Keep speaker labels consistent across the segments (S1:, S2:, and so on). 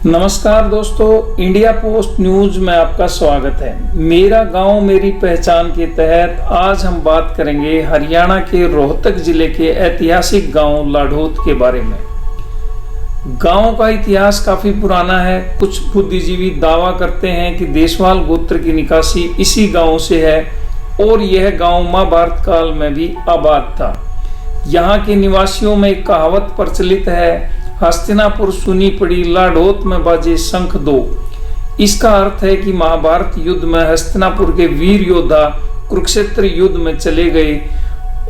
S1: नमस्कार दोस्तों, India post news में आपका स्वागत है। मेरा गांव मेरी पहचान के तहत आज हम बात करेंगे हरियाणा के रोहतक जिले के ऐतिहासिक गांव लाढ़ौत के बारे में। गांव का इतिहास काफी पुराना है। कुछ बुद्धिजीवी दावा करते हैं कि देशवाल गोत्र की निकासी इसी गांव से है और यह गांव महाभारत काल में भी आबाद था। यहाँ के निवासियों में एक कहावत प्रचलित है, हस्तिनापुर सुनी पड़ी लाढ़ौत में बाजे शंख दो। इसका अर्थ है कि महाभारत युद्ध में हस्तिनापुर के वीर योद्धा कुरुक्षेत्र युद्ध में चले गए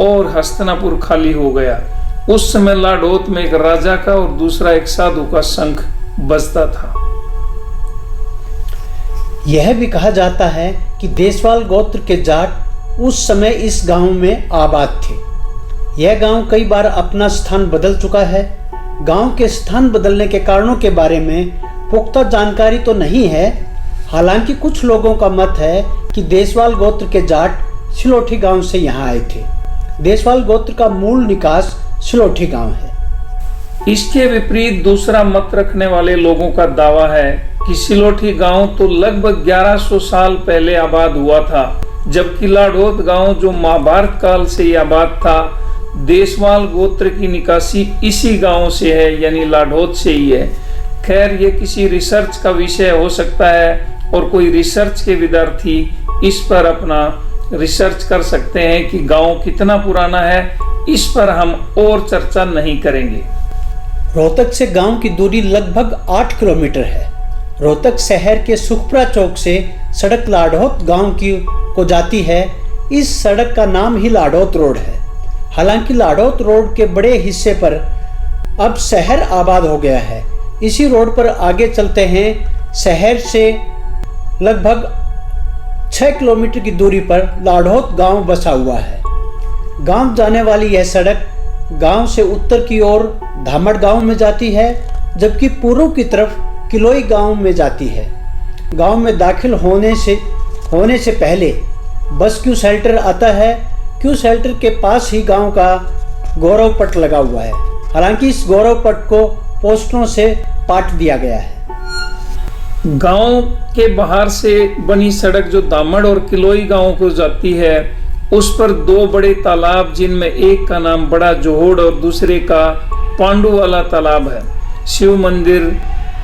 S1: और हस्तिनापुर खाली हो गया। उस समय लाढ़ौत में एक राजा का और दूसरा एक साधु का शंख बजता था।
S2: यह भी कहा जाता है कि देशवाल गोत्र के जाट उस समय इस गांव में आबाद थे। यह गांव कई बार अपना स्थान बदल चुका है। गांव के स्थान बदलने के कारणों के बारे में पुख्ता जानकारी तो नहीं है। हालांकि कुछ लोगों का मत है कि देशवाल गोत्र के जाट सिलोठी गांव से यहाँ आए थे। देशवाल गोत्र का मूल निकास सिलोठी गांव है।
S1: इसके विपरीत दूसरा मत रखने वाले लोगों का दावा है कि सिलोठी गांव तो लगभग 1100 साल पहले आबाद हुआ था, जबकि लाढ़ौत गांव जो महाभारत काल से ही आबाद था, देशवाल गोत्र की निकासी इसी गांव से है, यानी लाढ़ौत से ही है। खैर, ये किसी रिसर्च का विषय हो सकता है और कोई रिसर्च के विद्यार्थी इस पर अपना रिसर्च कर सकते हैं कि गांव कितना पुराना है। इस पर हम और चर्चा नहीं करेंगे।
S2: रोहतक से गांव की दूरी लगभग 8 किलोमीटर है। रोहतक शहर के सुखपुरा चौक से सड़क लाढ़ौत गांव को जाती है। इस सड़क का नाम ही लाढ़ौत रोड है। हालांकि लाढ़ौत रोड के बड़े हिस्से पर अब शहर आबाद हो गया है। इसी रोड पर आगे चलते हैं। शहर से लगभग 6 किलोमीटर की दूरी पर लाढ़ौत गांव बसा हुआ है। गांव जाने वाली यह सड़क गांव से उत्तर की ओर धामड़ गांव में जाती है, जबकि पूर्व की तरफ किलोई गांव में जाती है। गांव में दाखिल होने से पहले बस क्यू शेल्टर आता है। क्यू शेल्टर के पास ही गांव का गौरव पट लगा हुआ है। हालांकि इस गौरव पट को पोस्टरों से पाट दिया गया है।
S1: गांव के बाहर से बनी सड़क जो दामड़ और किलोई गांव को जाती है, उस पर 2 बड़े तालाब, जिनमें एक का नाम बड़ा जोहड़ और दूसरे का पांडु वाला तालाब है। शिव मंदिर,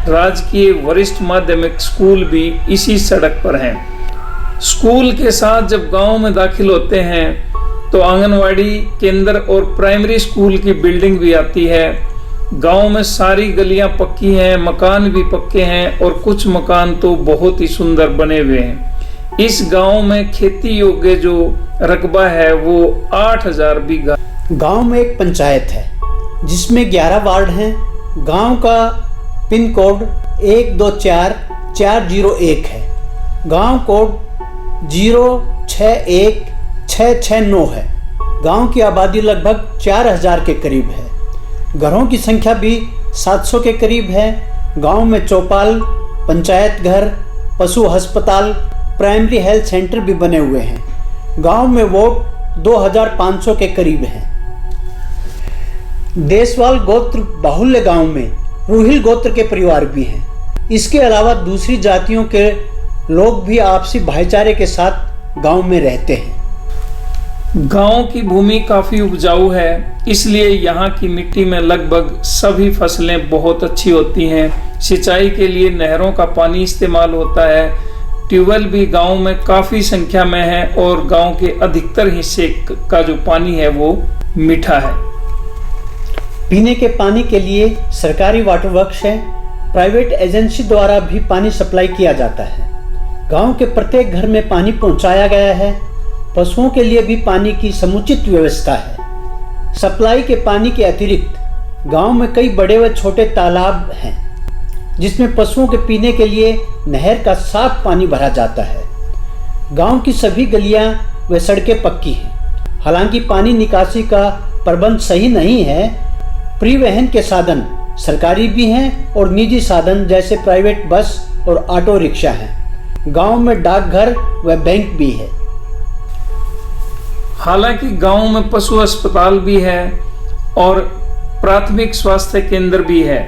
S1: राजकीय वरिष्ठ माध्यमिक स्कूल भी इसी सड़क पर है। स्कूल के साथ जब गांव में दाखिल होते हैं तो आंगनवाड़ी केंद्र और प्राइमरी स्कूल की बिल्डिंग भी आती है। गांव में सारी गलियां पक्की हैं, मकान भी पक्के हैं और कुछ मकान तो बहुत ही सुंदर बने हुए हैं। इस गांव में खेती योग्य जो रकबा है वो 8000 बीघा।
S2: गांव में एक पंचायत है जिसमें 11 वार्ड हैं। गांव का पिन कोड 124401 है। गांव कोड 061669 है। गांव की आबादी लगभग 4000 के करीब है। घरों की संख्या भी 700 के करीब है। गांव में चौपाल, पंचायत घर, पशु अस्पताल, प्राइमरी हेल्थ सेंटर भी बने हुए हैं। गांव में वोट 2500 के करीब हैं। देशवाल गोत्र बाहुल्य गांव में रूहिल गोत्र के परिवार भी हैं। इसके अलावा दूसरी जातियों के लोग भी आपसी भाईचारे के साथ गांव में रहते हैं।
S1: गांव की भूमि काफी उपजाऊ है, इसलिए यहाँ की मिट्टी में लगभग सभी फसलें बहुत अच्छी होती हैं। सिंचाई के लिए नहरों का पानी इस्तेमाल होता है। ट्यूबवेल भी गांव में काफी संख्या में है और गांव के अधिकतर हिस्से का जो पानी है वो मीठा है।
S2: पीने के पानी के लिए सरकारी वाटर वर्क्स है। प्राइवेट एजेंसी द्वारा भी पानी सप्लाई किया जाता है। गांव के प्रत्येक घर में पानी पहुंचाया गया है। पशुओं के लिए भी पानी की समुचित व्यवस्था है। सप्लाई के पानी के अतिरिक्त गांव में कई बड़े व छोटे तालाब हैं, जिसमें पशुओं के पीने के लिए नहर का साफ पानी भरा जाता है। गांव की सभी गलियां व सड़कें पक्की हैं। हालांकि पानी निकासी का प्रबंध सही नहीं है। परिवहन के साधन सरकारी भी हैं और निजी साधन जैसे प्राइवेट बस और ऑटो रिक्शा हैं। गांव में डाकघर व बैंक भी है।
S1: हालांकि गांव में पशु अस्पताल भी है और प्राथमिक स्वास्थ्य केंद्र भी है।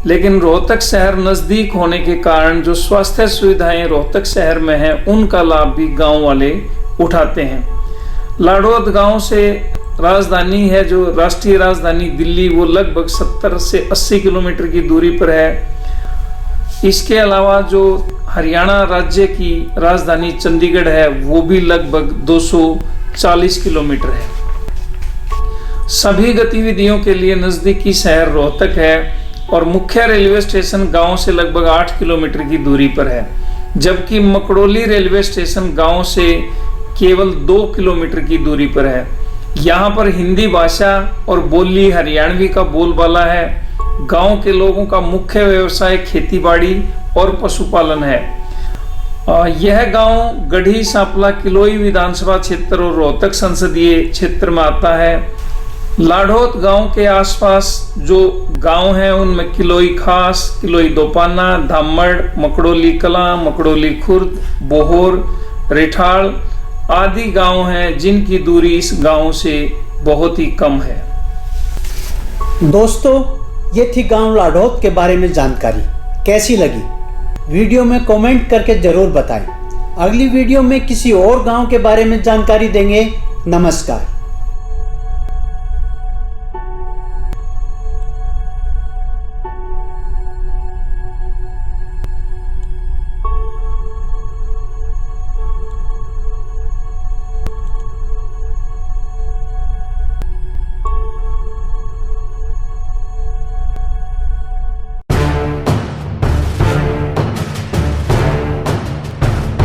S1: लेकिन रोहतक शहर नज़दीक होने के कारण जो स्वास्थ्य सुविधाएं रोहतक शहर में हैं उनका लाभ भी गांव वाले उठाते हैं। लाडौत गांव से राजधानी है जो राष्ट्रीय राजधानी दिल्ली, वो लगभग 70 से 80 किलोमीटर की दूरी पर है। इसके अलावा जो हरियाणा राज्य की राजधानी चंडीगढ़ है वो भी लगभग 240 किलोमीटर है। सभी गतिविधियों के लिए नज़दीकी शहर रोहतक है और मुख्य रेलवे स्टेशन गांव से लगभग 8 किलोमीटर की दूरी पर है, जबकि मकड़ोली रेलवे स्टेशन गांव से केवल 2 किलोमीटर की दूरी पर है। यहाँ पर हिंदी भाषा और बोली हरियाणवी का बोलबाला है। गांव के लोगों का मुख्य व्यवसाय खेतीबाड़ी और पशुपालन है। यह गांव गढ़ी सांपला किलोई विधानसभा क्षेत्र और रोहतक संसदीय क्षेत्र में आता है। लाडौत गांव के आसपास जो गांव हैं उनमें किलोई खास, किलोई दोपाना, धामड़, मकड़ोली कला, मकड़ोली खुर्द, बोहर, रिठाल आदि गांव हैं जिनकी दूरी इस गांव से बहुत ही कम है।
S2: दोस्तों, ये थी गांव लाडौत के बारे में जानकारी। कैसी लगी? वीडियो में कमेंट करके जरूर बताएं। अगली वीडियो में किसी और गांव के बारे में जानकारी देंगे। नमस्कार।